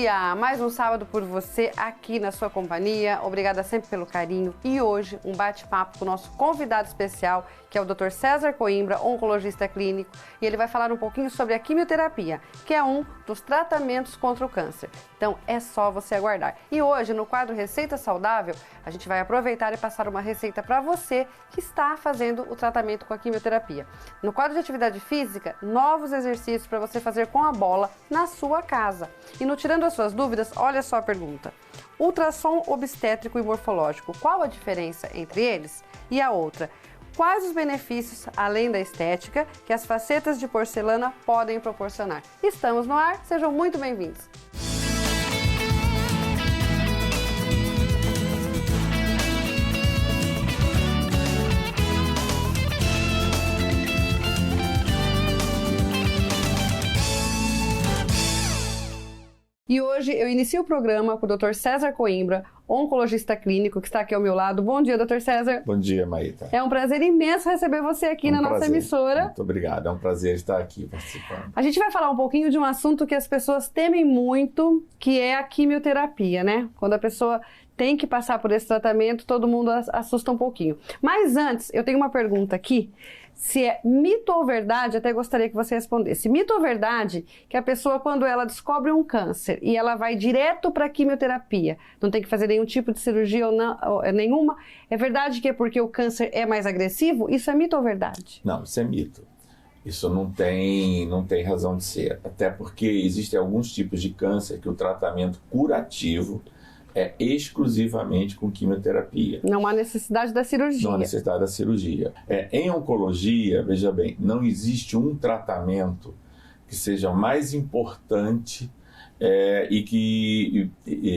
dia! Mais um sábado por você aqui na sua companhia. Obrigada sempre pelo carinho. E hoje um bate-papo com o nosso convidado especial, que é o Dr. César Coimbra, oncologista clínico. E ele vai falar um pouquinho sobre a quimioterapia, que é um dos tratamentos contra o câncer. Então é só você aguardar. E hoje, no quadro Receita Saudável, a gente vai aproveitar e passar uma receita para você que está fazendo o tratamento com a quimioterapia. No quadro de atividade física, novos exercícios para você fazer com a bola na sua casa. E no Tirando as Suas Dúvidas, olha só a pergunta. Ultrassom obstétrico e morfológico, qual a diferença entre eles? E a outra, quais os benefícios, além da estética, que as facetas de porcelana podem proporcionar? Estamos no ar, sejam muito bem-vindos! E hoje eu inicio o programa com o Dr. César Coimbra, oncologista clínico, que está aqui ao meu lado. Bom dia, Dr. César. Bom dia, Maíta. É um prazer imenso receber você aqui na nossa emissora. Muito obrigado, é um prazer estar aqui participando. A gente vai falar um pouquinho de um assunto que as pessoas temem muito, que é a quimioterapia, né? Quando a pessoa tem que passar por esse tratamento, todo mundo assusta um pouquinho. Mas antes, eu tenho uma pergunta aqui. Se é mito ou verdade, até gostaria que você respondesse. Mito ou verdade que a pessoa, quando ela descobre um câncer e ela vai direto para a quimioterapia, não tem que fazer nenhum tipo de cirurgia ou nenhuma, é verdade que é porque o câncer é mais agressivo? Isso é mito ou verdade? Não, isso é mito. Isso não tem razão de ser. Até porque existem alguns tipos de câncer que o tratamento curativo é exclusivamente com quimioterapia. Não há necessidade da cirurgia. Não há necessidade da cirurgia. Em oncologia, veja bem, não existe um tratamento que seja mais importante e que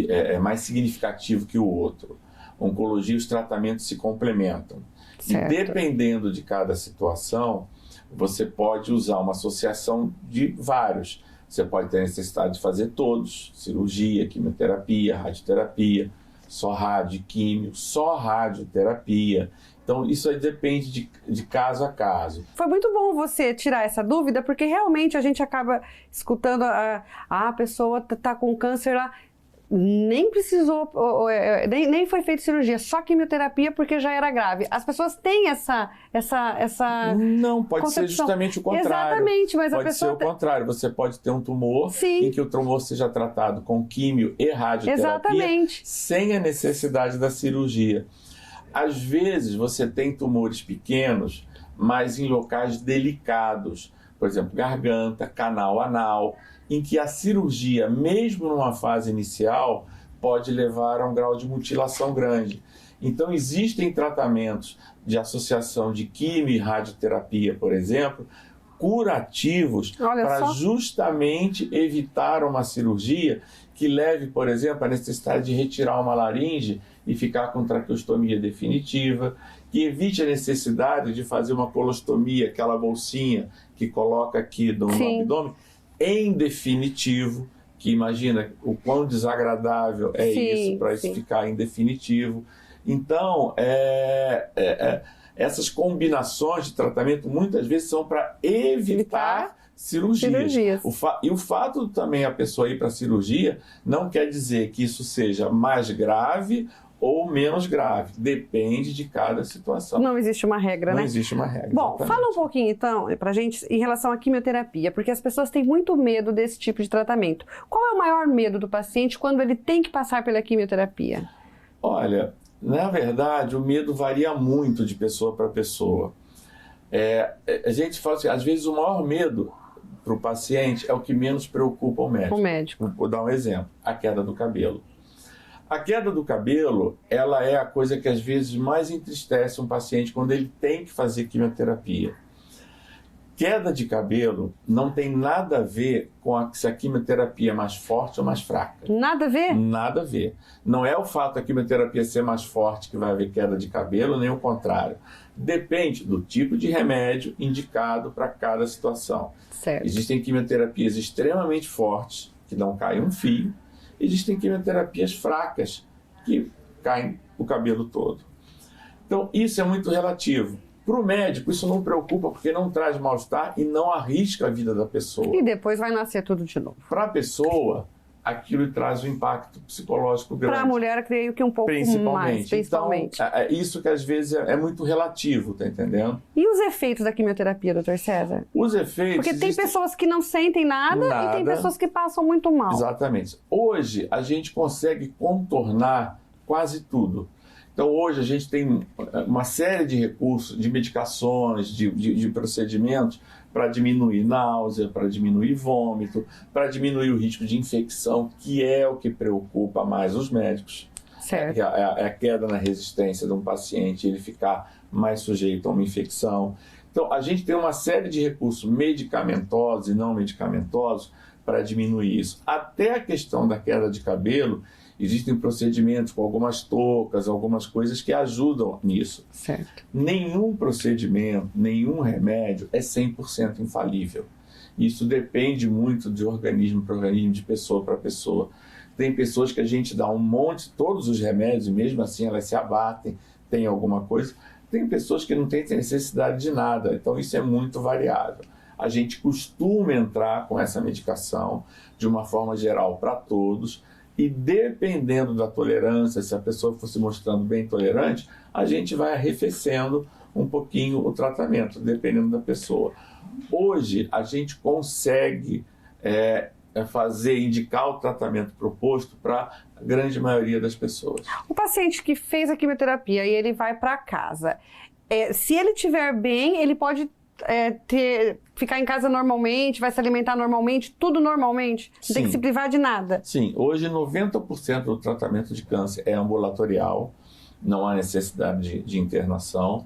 é mais significativo que o outro. Oncologia, os tratamentos se complementam. Certo. E dependendo de cada situação, você pode usar uma associação de vários. Você pode ter necessidade de fazer todos, cirurgia, quimioterapia, radioterapia, só radioquímio, só radioterapia. Então, isso aí depende de caso a caso. Foi muito bom você tirar essa dúvida, porque realmente a gente acaba escutando a pessoa tá com câncer lá, nem precisou, nem foi feita cirurgia, só quimioterapia porque já era grave. As pessoas têm essa Não, pode concepção. Ser justamente o contrário. Exatamente, mas pode a pessoa... Pode ser o contrário, você pode ter um tumor em que o tumor seja tratado com químio e radioterapia. Exatamente. Sem a necessidade da cirurgia. Às vezes você tem tumores pequenos, mas em locais delicados, por exemplo, garganta, canal anal, em que a cirurgia, mesmo numa fase inicial, pode levar a um grau de mutilação grande. Então, existem tratamentos de associação de quimio e radioterapia, por exemplo, curativos para justamente evitar uma cirurgia que leve, por exemplo, à necessidade de retirar uma laringe e ficar com traqueostomia definitiva, que evite a necessidade de fazer uma colostomia, aquela bolsinha que coloca aqui no abdômen, em definitivo, que imagina o quão desagradável é isso, para isso ficar em definitivo. Então, essas combinações de tratamento muitas vezes são para evitar cirurgias. E o fato também a pessoa ir para a cirurgia não quer dizer que isso seja mais grave ou menos grave. Depende de cada situação. Não existe uma regra, né? Não existe uma regra. Bom, exatamente. Fala um pouquinho então pra gente em relação à quimioterapia, porque as pessoas têm muito medo desse tipo de tratamento. Qual é o maior medo do paciente quando ele tem que passar pela quimioterapia? Olha, na verdade, o medo varia muito de pessoa para pessoa. A gente fala assim, às vezes o maior medo para o paciente é o que menos preocupa o médico. O médico. Vou dar um exemplo, a queda do cabelo. A queda do cabelo, ela é a coisa que às vezes mais entristece um paciente quando ele tem que fazer quimioterapia. Queda de cabelo não tem nada a ver com se a quimioterapia é mais forte ou mais fraca. Nada a ver? Nada a ver. Não é o fato da quimioterapia ser mais forte que vai haver queda de cabelo, nem o contrário. Depende do tipo de remédio indicado para cada situação. Certo. Existem quimioterapias extremamente fortes, que não cai um fio. Existem quimioterapias fracas, que caem o cabelo todo. Então, isso é muito relativo. Para o médico, isso não preocupa, porque não traz mal-estar e não arrisca a vida da pessoa. E depois vai nascer tudo de novo. Para a pessoa, aquilo traz um impacto psicológico grande. Para a mulher, creio que um pouco mais, principalmente. Então, é isso que às vezes é muito relativo, tá entendendo? E os efeitos da quimioterapia, doutor César? Os efeitos... Porque tem pessoas que não sentem nada e tem pessoas que passam muito mal. Exatamente. Hoje, a gente consegue contornar quase tudo. Então, hoje, a gente tem uma série de recursos, de medicações, de procedimentos para diminuir náusea, para diminuir vômito, para diminuir o risco de infecção, que é o que preocupa mais os médicos. Certo. É a queda na resistência de um paciente, ele ficar mais sujeito a uma infecção. Então, a gente tem uma série de recursos medicamentosos e não medicamentosos para diminuir isso. Até a questão da queda de cabelo, existem procedimentos com algumas toucas, algumas coisas que ajudam nisso. Certo. Nenhum procedimento, nenhum remédio é 100% infalível. Isso depende muito de organismo para organismo, de pessoa para pessoa. Tem pessoas que a gente dá um monte, todos os remédios, e mesmo assim elas se abatem, tem alguma coisa. Tem pessoas que não têm necessidade de nada, então isso é muito variável. A gente costuma entrar com essa medicação de uma forma geral para todos, e dependendo da tolerância, se a pessoa for se mostrando bem tolerante, a gente vai arrefecendo um pouquinho o tratamento, dependendo da pessoa. Hoje, a gente consegue indicar o tratamento proposto para a grande maioria das pessoas. O paciente que fez a quimioterapia e ele vai para casa, se ele estiver bem, ele pode ficar em casa normalmente, vai se alimentar normalmente, tudo normalmente, não tem que se privar de nada. Sim, hoje 90% do tratamento de câncer é ambulatorial, não há necessidade de internação.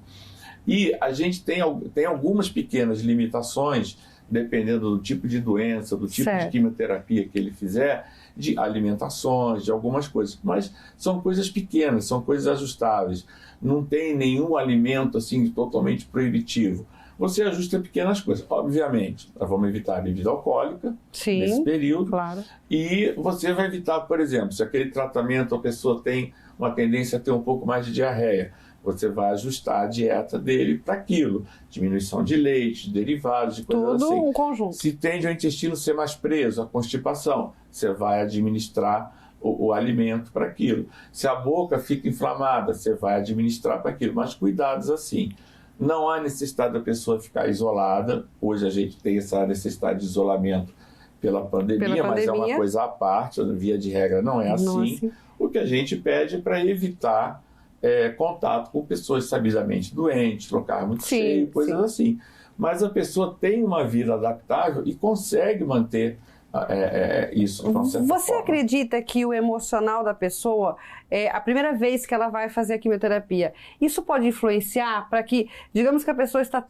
E a gente tem algumas pequenas limitações, dependendo do tipo de doença, do tipo de quimioterapia que ele fizer, de alimentações, de algumas coisas. Mas são coisas pequenas, são coisas ajustáveis. Não tem nenhum alimento assim totalmente proibitivo. Você ajusta pequenas coisas. Obviamente, nós vamos evitar a bebida alcoólica nesse período. Claro. E você vai evitar, por exemplo, se aquele tratamento a pessoa tem uma tendência a ter um pouco mais de diarreia, você vai ajustar a dieta dele para aquilo. Diminuição de leite, de derivados, de coisas assim. Tudo um conjunto. Se tende o intestino ser mais preso, a constipação, você vai administrar o alimento para aquilo. Se a boca fica inflamada, você vai administrar para aquilo. Mas cuidados assim. Não há necessidade da pessoa ficar isolada. Hoje a gente tem essa necessidade de isolamento pela pandemia, mas é uma coisa à parte, via de regra não é assim. O que a gente pede é para evitar contato com pessoas sabidamente doentes, trocar muito cheio, coisas assim. Mas a pessoa tem uma vida adaptável e consegue manter isso. Você acredita que o emocional da pessoa, a primeira vez que ela vai fazer a quimioterapia, isso pode influenciar para que, digamos que a pessoa está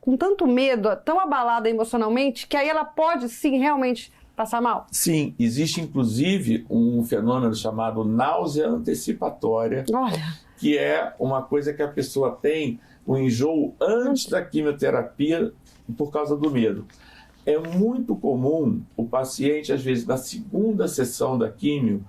com tanto medo, tão abalada emocionalmente, que aí ela pode sim realmente passar mal? Sim, existe inclusive um fenômeno chamado náusea antecipatória, que é uma coisa que a pessoa tem, o enjoo antes da quimioterapia por causa do medo. É muito comum o paciente, às vezes, na segunda sessão da químio,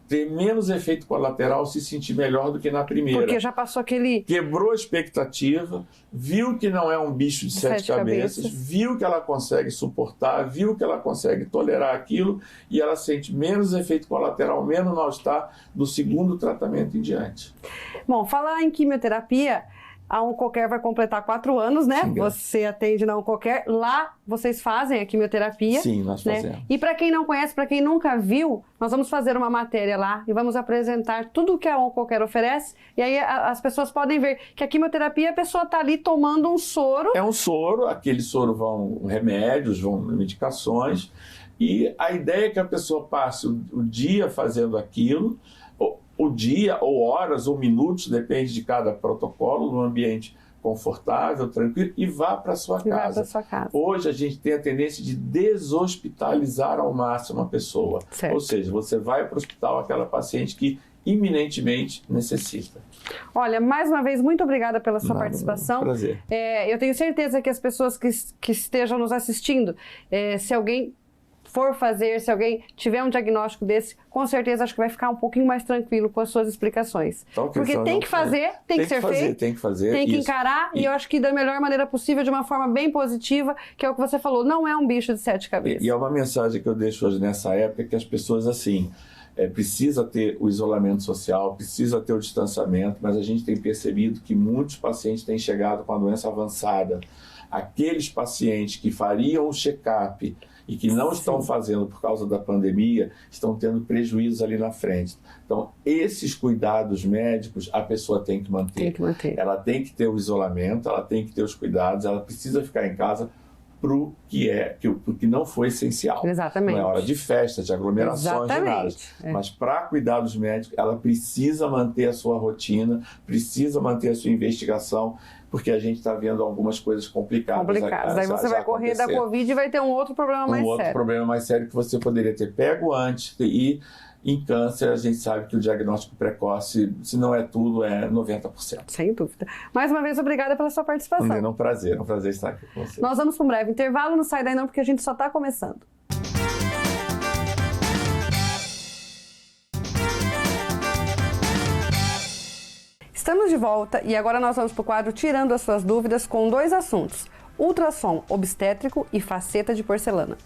ter menos efeito colateral, se sentir melhor do que na primeira. Porque já passou aquele... Quebrou a expectativa, viu que não é um bicho de sete cabeças, viu que ela consegue suportar, viu que ela consegue tolerar aquilo e ela sente menos efeito colateral, menos mal-estar do segundo tratamento em diante. Bom, falar em quimioterapia... A Oncoquer vai completar 4 anos, né? Sim, você atende na Oncoquer. Lá vocês fazem a quimioterapia. Sim, nós fazemos. E para quem não conhece, para quem nunca viu, nós vamos fazer uma matéria lá e vamos apresentar tudo o que a Oncoquer oferece. E aí as pessoas podem ver que a quimioterapia, a pessoa está ali tomando um soro. É um soro, aquele soro vão remédios, vão medicações. E a ideia é que a pessoa passe o dia fazendo aquilo, o dia, ou horas, ou minutos, depende de cada protocolo, num ambiente confortável, tranquilo, e vá para sua casa. Hoje a gente tem a tendência de deshospitalizar ao máximo a pessoa. Ou seja, você vai para o hospital aquela paciente que iminentemente necessita. Olha, mais uma vez, muito obrigada pela sua participação. Prazer. Eu tenho certeza que as pessoas que estejam nos assistindo, se alguém for fazer, se alguém tiver um diagnóstico desse, com certeza acho que vai ficar um pouquinho mais tranquilo com as suas explicações. Então, porque tem que fazer, tem que ser feito, tem que fazer, tem que isso. encarar, e eu acho que da melhor maneira possível, de uma forma bem positiva, que é o que você falou, não é um bicho de 7 cabeças. E é uma mensagem que eu deixo hoje nessa época, que as pessoas, assim, precisa ter o isolamento social, precisa ter o distanciamento, mas a gente tem percebido que muitos pacientes têm chegado com a doença avançada. Aqueles pacientes que fariam o check-up e que não estão fazendo por causa da pandemia, estão tendo prejuízos ali na frente. Então, esses cuidados médicos a pessoa tem que manter. Tem que manter. Ela tem que ter o isolamento, ela tem que ter os cuidados, ela precisa ficar em casa para o que não foi essencial. Exatamente. Não é hora de festa, de aglomerações, de nada. Mas para cuidar dos médicos, ela precisa manter a sua rotina, precisa manter a sua investigação, porque a gente está vendo algumas coisas complicadas. Aí você vai correr da Covid e vai ter um outro problema mais sério. Um outro problema mais sério que você poderia ter pego antes. E em câncer, a gente sabe que o diagnóstico precoce, se não é tudo, é 90%. Sem dúvida. Mais uma vez, obrigada pela sua participação. É um prazer estar aqui com você. Nós vamos para um breve intervalo, não sai daí não, porque a gente só está começando. Estamos de volta e agora nós vamos para o quadro Tirando as Suas Dúvidas com 2 assuntos: ultrassom obstétrico e faceta de porcelana.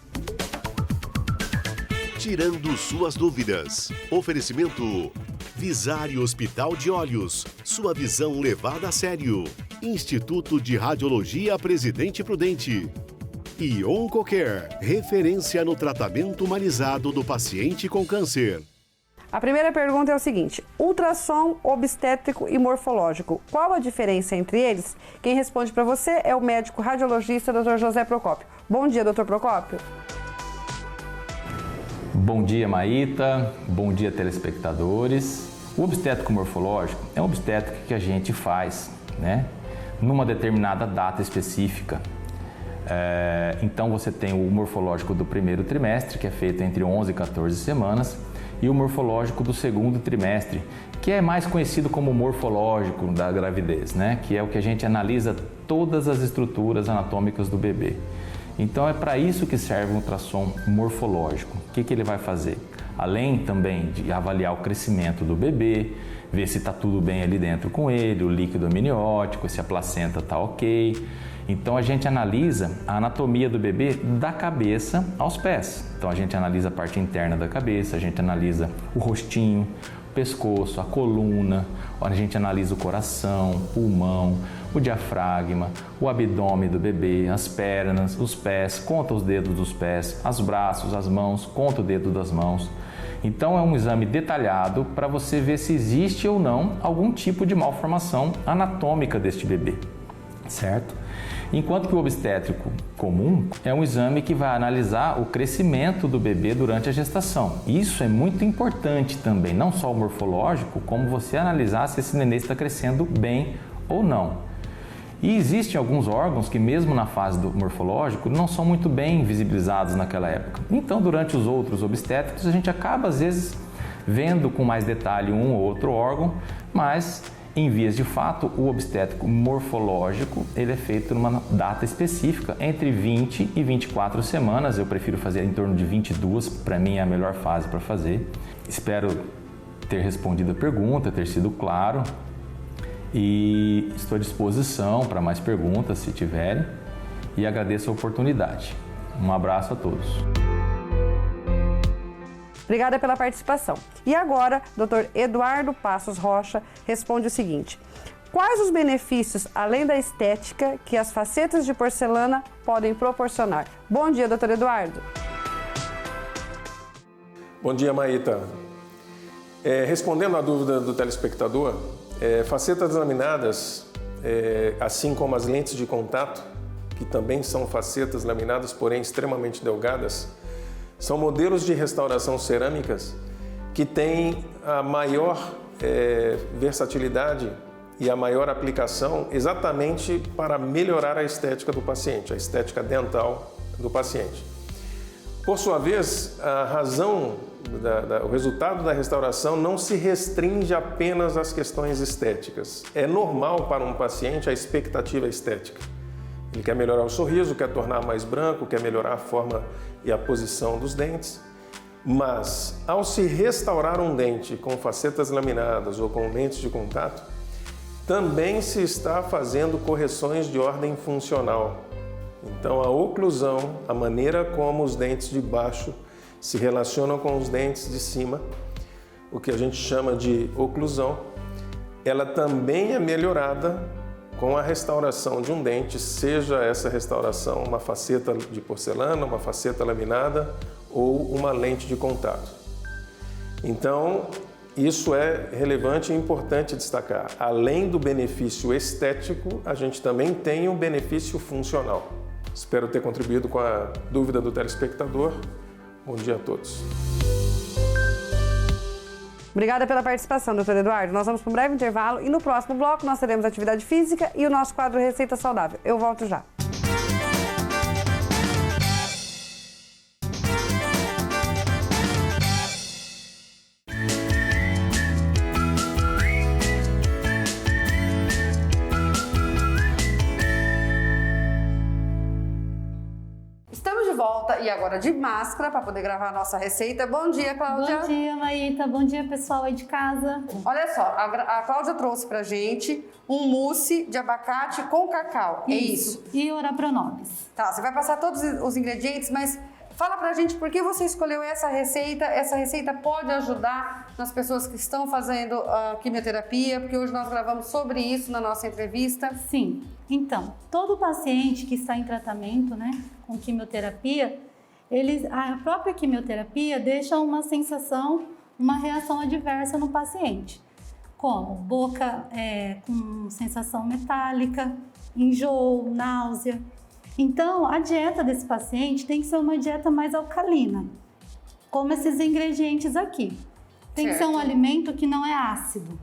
Tirando suas dúvidas. Oferecimento Visare Hospital de Olhos. Sua visão levada a sério. Instituto de Radiologia Presidente Prudente. E Oncocare, referência no tratamento humanizado do paciente com câncer. A primeira pergunta é o seguinte: ultrassom obstétrico e morfológico, qual a diferença entre eles? Quem responde para você é o médico radiologista Dr. José Procópio. Bom dia, Dr. Procópio. Bom dia, Maíta. Bom dia, telespectadores. O obstétrico morfológico é um obstétrico que a gente faz, né, numa determinada data específica. Então você tem o morfológico do primeiro trimestre, que é feito entre 11 e 14 semanas, e o morfológico do segundo trimestre, que é mais conhecido como morfológico da gravidez, né, que é o que a gente analisa todas as estruturas anatômicas do bebê. Então é para isso que serve o ultrassom morfológico. O que ele vai fazer? Além também de avaliar o crescimento do bebê, ver se está tudo bem ali dentro com ele, o líquido amniótico, se a placenta está ok. Então a gente analisa a anatomia do bebê da cabeça aos pés. Então a gente analisa a parte interna da cabeça, a gente analisa o rostinho, o pescoço, a coluna, a gente analisa o coração, o pulmão, o diafragma, o abdômen do bebê, as pernas, os pés, conta os dedos dos pés, os braços, as mãos, conta o dedo das mãos. Então é um exame detalhado para você ver se existe ou não algum tipo de malformação anatômica deste bebê, certo? Enquanto que o obstétrico comum é um exame que vai analisar o crescimento do bebê durante a gestação. Isso é muito importante também, não só o morfológico, como você analisar se esse nenê está crescendo bem ou não. E existem alguns órgãos que mesmo na fase do morfológico não são muito bem visibilizados naquela época. Então, durante os outros obstétricos, a gente acaba às vezes vendo com mais detalhe um ou outro órgão, mas em vias de fato, o obstétrico morfológico ele é feito numa data específica, entre 20 e 24 semanas. Eu prefiro fazer em torno de 22, para mim é a melhor fase para fazer. Espero ter respondido a pergunta, ter sido claro. E estou à disposição para mais perguntas, se tiverem, e agradeço a oportunidade. Um abraço a todos. Obrigada pela participação. E agora, Dr. Eduardo Passos Rocha responde o seguinte: quais os benefícios, além da estética, que as facetas de porcelana podem proporcionar? Bom dia, Dr. Eduardo. Bom dia, Maíta. Respondendo à dúvida do telespectador, facetas laminadas, assim como as lentes de contato, que também são facetas laminadas, porém extremamente delgadas, são modelos de restauração cerâmicas que têm a maior versatilidade e a maior aplicação exatamente para melhorar a estética do paciente, a estética dental do paciente. Por sua vez, a razão, o resultado da restauração não se restringe apenas às questões estéticas. É normal para um paciente a expectativa estética. Ele quer melhorar o sorriso, quer tornar mais branco, quer melhorar a forma e a posição dos dentes. Mas, ao se restaurar um dente com facetas laminadas ou com lentes de contato, também se está fazendo correções de ordem funcional. Então, a oclusão, a maneira como os dentes de baixo se relacionam com os dentes de cima, o que a gente chama de oclusão, ela também é melhorada com a restauração de um dente, seja essa restauração uma faceta de porcelana, uma faceta laminada ou uma lente de contato. Então, isso é relevante e importante destacar. Além do benefício estético, a gente também tem um benefício funcional. Espero ter contribuído com a dúvida do telespectador. Bom dia a todos. Obrigada pela participação, doutor Eduardo. Nós vamos para um breve intervalo e no próximo bloco nós teremos atividade física e o nosso quadro Receita Saudável. Eu volto já. E agora de máscara para poder gravar a nossa receita. Bom dia, Cláudia. Bom dia, Maíta. Bom dia, pessoal aí de casa. Olha só, a Cláudia trouxe pra gente um mousse de abacate com cacau. É isso? E ora pronobis. Tá, você vai passar todos os ingredientes, mas fala pra gente por que você escolheu essa receita. Essa receita pode ajudar nas pessoas que estão fazendo quimioterapia, porque hoje nós gravamos sobre isso na nossa entrevista. Sim. Então, todo paciente que está em tratamento, né, com quimioterapia, a própria quimioterapia deixa uma sensação, uma reação adversa no paciente, como boca com sensação metálica, enjoo, náusea. Então, a dieta desse paciente tem que ser uma dieta mais alcalina, como esses ingredientes aqui. Tem que ser um alimento que não é ácido,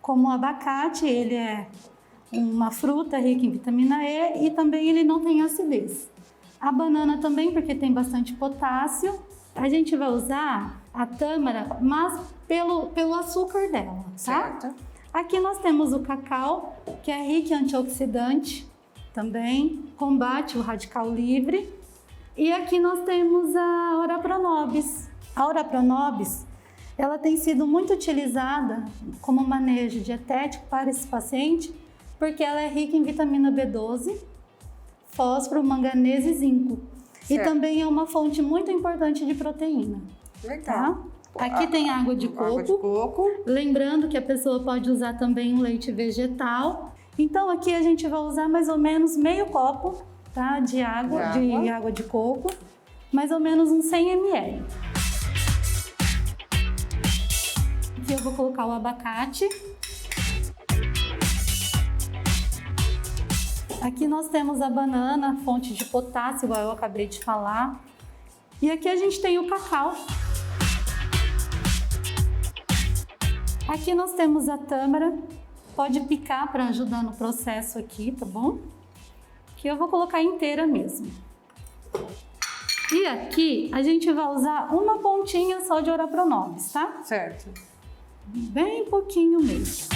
como o abacate, ele é uma fruta rica em vitamina E e também ele não tem acidez. A banana também, porque tem bastante potássio. A gente vai usar a tâmara, mas pelo açúcar dela, tá? Certo. Aqui nós temos o cacau, que é rico em antioxidante, também combate o radical livre. E aqui nós temos a ora pronobis. A ora pronobis, ela tem sido muito utilizada como manejo dietético para esse paciente, porque ela é rica em vitamina B12, fósforo, manganês e zinco. Certo. E também é uma fonte muito importante de proteína. Legal. Tá? Aqui tem água de coco. Água de coco. Lembrando que a pessoa pode usar também um leite vegetal. Então aqui a gente vai usar mais ou menos meio copo, tá, de água de coco, mais ou menos uns 100 ml. Aqui eu vou colocar o abacate. Aqui nós temos a banana, fonte de potássio, igual eu acabei de falar. E aqui a gente tem o cacau. Aqui nós temos a tâmara. Pode picar para ajudar no processo aqui, tá bom? Aqui eu vou colocar inteira mesmo. E aqui a gente vai usar uma pontinha só de ora pronobis, tá? Certo. Bem pouquinho mesmo.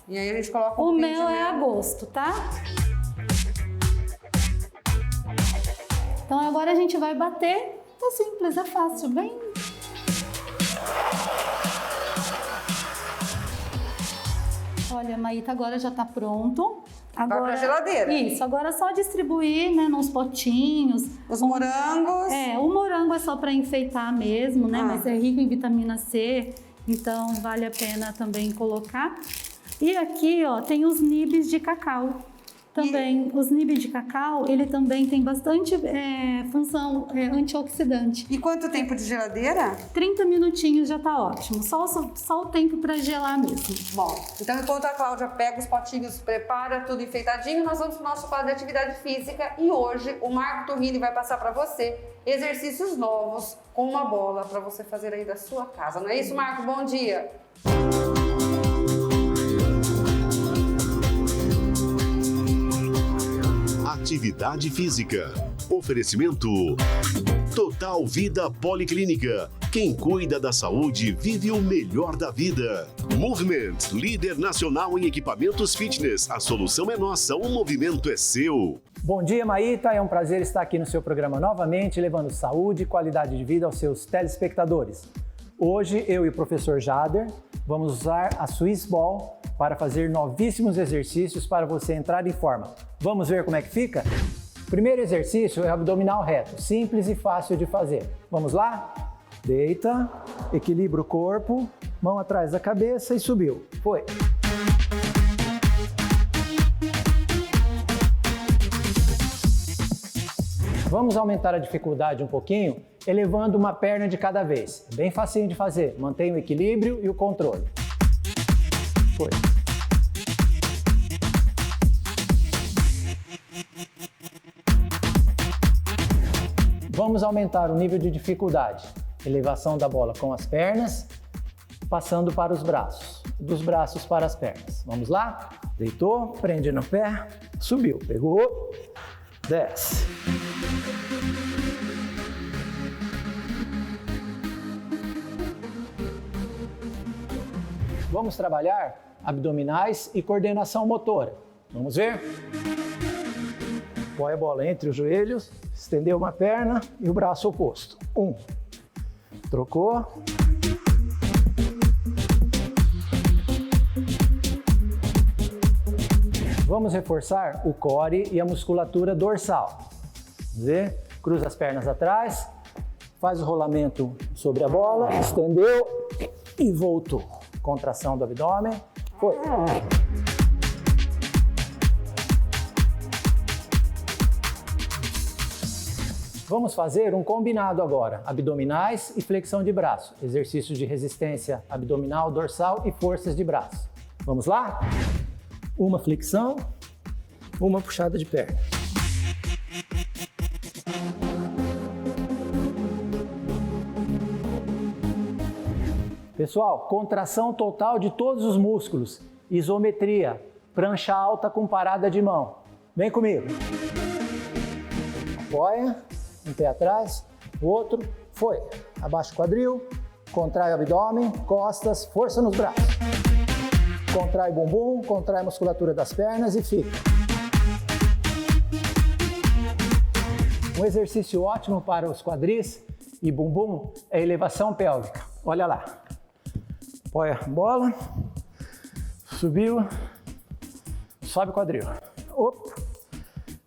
E aí a gente coloca o mel é a gosto, tá? Então agora a gente vai bater. É simples, é fácil, bem... Olha, Maíta, agora já tá pronto. Agora, vai pra geladeira. Isso, agora é só distribuir, né, nos potinhos. Os morangos. O morango é só para enfeitar mesmo, né, mas é rico em vitamina C, então vale a pena também colocar. E aqui, ó, tem os nibs de cacau. Também, os nibs de cacau, ele também tem bastante função antioxidante. E quanto tempo de geladeira? 30 minutinhos já tá ótimo, só o tempo para gelar mesmo. Bom, então enquanto a Cláudia pega os potinhos, prepara tudo enfeitadinho, nós vamos pro nosso quadro de atividade física e hoje o Marco Turrini vai passar para você exercícios novos com uma bola para você fazer aí da sua casa. Não é isso, Marco? Bom dia! Atividade física. Oferecimento Total Vida Policlínica. Quem cuida da saúde vive o melhor da vida. Movement, líder nacional em equipamentos fitness. A solução é nossa, o movimento é seu. Bom dia, Maíta. É um prazer estar aqui no seu programa novamente, levando saúde e qualidade de vida aos seus telespectadores. Hoje, eu e o professor Jader vamos usar a Swiss Ball para fazer novíssimos exercícios para você entrar em forma. Vamos ver como é que fica? O primeiro exercício é abdominal reto, simples e fácil de fazer. Vamos lá? Deita, equilibra o corpo, mão atrás da cabeça e subiu. Foi. Vamos aumentar a dificuldade um pouquinho, elevando uma perna de cada vez. Bem facinho de fazer. Mantenha o equilíbrio e o controle. Foi. Vamos aumentar o nível de dificuldade. Elevação da bola com as pernas, passando para os braços. Dos braços para as pernas. Vamos lá? Deitou, prende no pé, subiu, pegou, desce. Vamos trabalhar abdominais e coordenação motora. Vamos ver? Põe a bola entre os joelhos, estendeu uma perna e o braço oposto. Trocou. Vamos reforçar o core e a musculatura dorsal. Vamos ver? Cruza as pernas atrás, faz o rolamento sobre a bola, estendeu e voltou. Contração do abdômen. Foi. Vamos fazer um combinado agora. Abdominais e flexão de braço. Exercícios de resistência abdominal, dorsal e forças de braço. Vamos lá? Uma flexão, uma puxada de perna. Pessoal, contração total de todos os músculos, isometria, prancha alta com parada de mão. Vem comigo. Apoia, um pé atrás, o outro, foi. Abaixa o quadril, contrai o abdômen, costas, força nos braços. Contrai o bumbum, contrai a musculatura das pernas e fica. Um exercício ótimo para os quadris e bumbum é a elevação pélvica. Olha lá. Apoia a bola, subiu, sobe o quadril,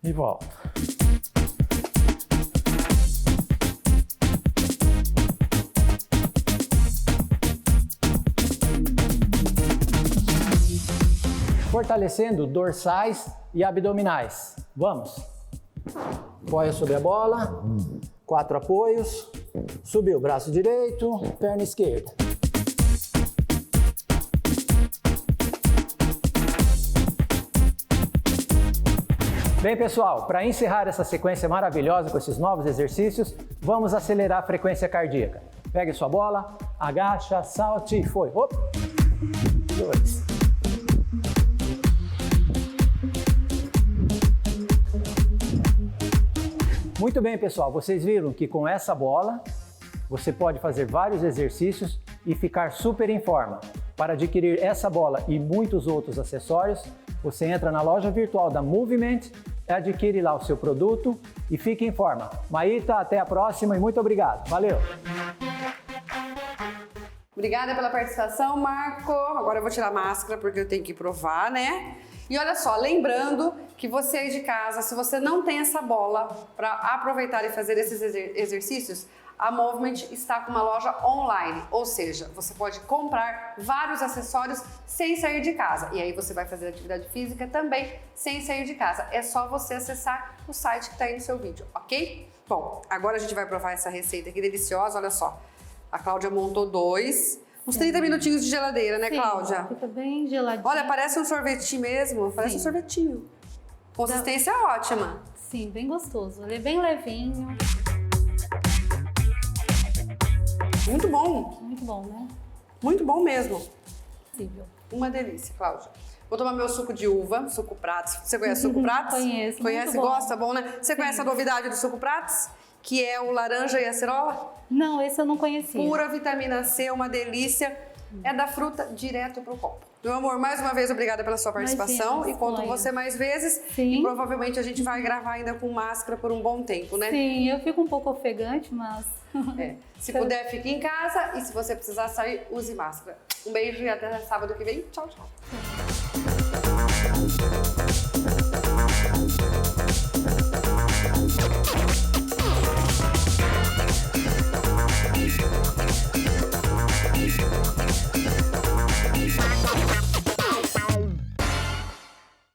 e volta. Fortalecendo dorsais e abdominais. Vamos. Apoia sobre a bola, 4 apoios, subiu, braço direito, perna esquerda. Bem, pessoal, para encerrar essa sequência maravilhosa com esses novos exercícios, vamos acelerar a frequência cardíaca. Pegue sua bola, agacha, salte e foi. 2. Muito bem, pessoal, vocês viram que com essa bola você pode fazer vários exercícios e ficar super em forma. Para adquirir essa bola e muitos outros acessórios, você entra na loja virtual da Movement, adquire lá o seu produto e fique em forma. Maíta, até a próxima e muito obrigado. Valeu! Obrigada pela participação, Marco. Agora eu vou tirar a máscara porque eu tenho que provar, né? E olha só, lembrando que você aí de casa, se você não tem essa bola para aproveitar e fazer esses exercícios, a Movement está com uma loja online, ou seja, você pode comprar vários acessórios sem sair de casa. E aí você vai fazer atividade física também sem sair de casa. É só você acessar o site que está aí no seu vídeo, ok? Bom, agora a gente vai provar essa receita aqui deliciosa, olha só. A Cláudia montou 2, uns 30 minutinhos de geladeira, né, Cláudia? Fica bem geladinho. Olha, parece um sorvetinho mesmo, parece um sorvetinho. Consistência ótima. Sim, bem gostoso. Ele é bem levinho. Muito bom. Muito bom, né? Muito bom mesmo. Possível. Uma delícia, Cláudia. Vou tomar meu suco de uva, suco Prats. Você conhece suco Prats? Conheço. Conhece? Muito bom. Gosta? Bom, né? Você conhece a novidade do suco Prats? que é o laranja e acerola? Não, esse eu não conhecia. Pura vitamina C, uma delícia. É da fruta direto pro copo. Meu amor, mais uma vez, obrigada pela sua participação. Imagina, Encontro sonho. você mais vezes. Sim. E provavelmente a gente vai gravar ainda com máscara por um bom tempo, né? Sim, eu fico um pouco ofegante, mas... É. Se puder, fique em casa. E se você precisar sair, use máscara. Um beijo e até sábado que vem. Tchau, tchau.